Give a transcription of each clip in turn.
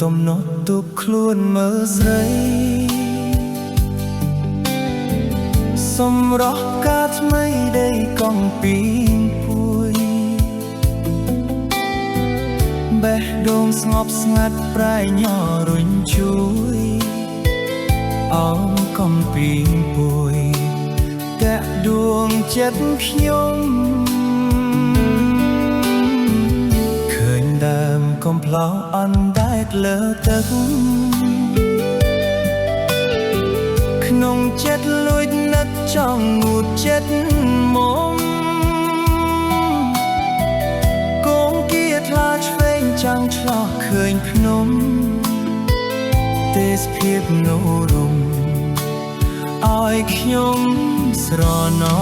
ទំនាស់ទុកខ្លួនមើលស្រីសម្រស់កាថ្មីដីកងពីងពួយបេះដូងស្ងប់ស្ងាត់ប្រែញ័ររុញជួយអោមកំពីងពួយតាក់ដួងចិត្តខ្ញុំដើមកំប្លោអណ្ដែតលើទឹកក្នុងចិត្តលួចនឹកចង់ងូតចិត្តមុំកងគៀថ្លាឆ្វេងចាំងឆ្លោះឃើញភ្នំទេសភាពនោរមឲ្យខ្ញុំស្រណោ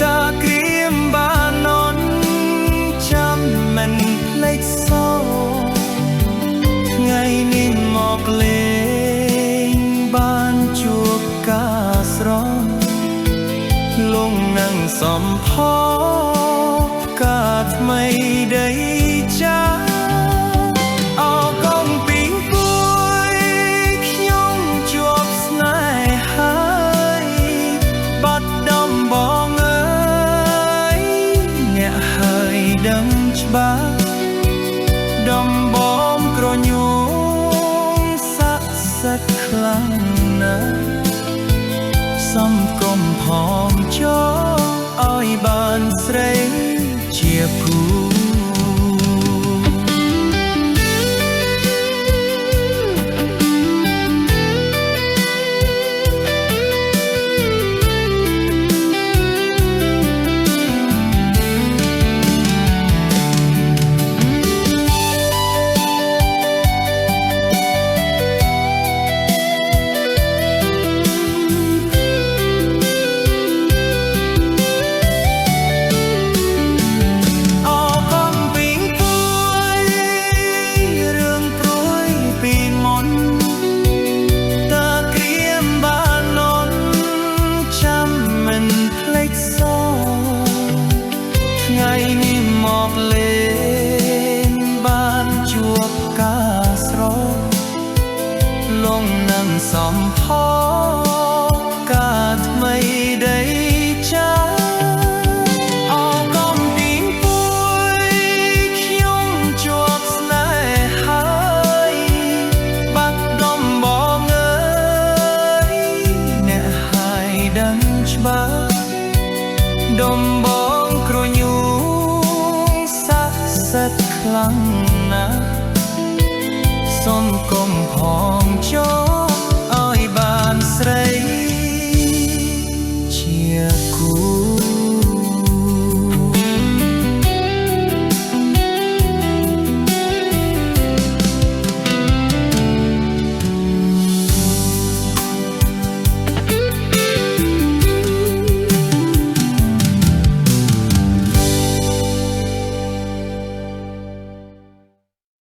តាក្រៀមបាននន់ចាំមិនភ្លេចសោថ្ងៃនេះមកលេងបានជួបការស្រស់លងនឹងសំផស្សការថ្មីដីចាដឹងច្បាស់ដំបងក្រញូងស័ក្តិសិទ្ធិខ្លាំងណាស់សំគុំផងចោឲ្យបានស្រីជាគូថ្ងៃនេះមកលេងបានជួបការស្រស់លងនឹងសំផស្សការថ្មីដីចាអរកំពីងពួយខ្ញុំជាប់ស្នេហ៍ហើយបាត់ដំបងអើយអ្នកហើយដឹងច្បាស់ដំបងក្រញូសិទ្ធិខ្លាំងណាស់សូមគុំផងចោឲ្យបានស្រីជាគូ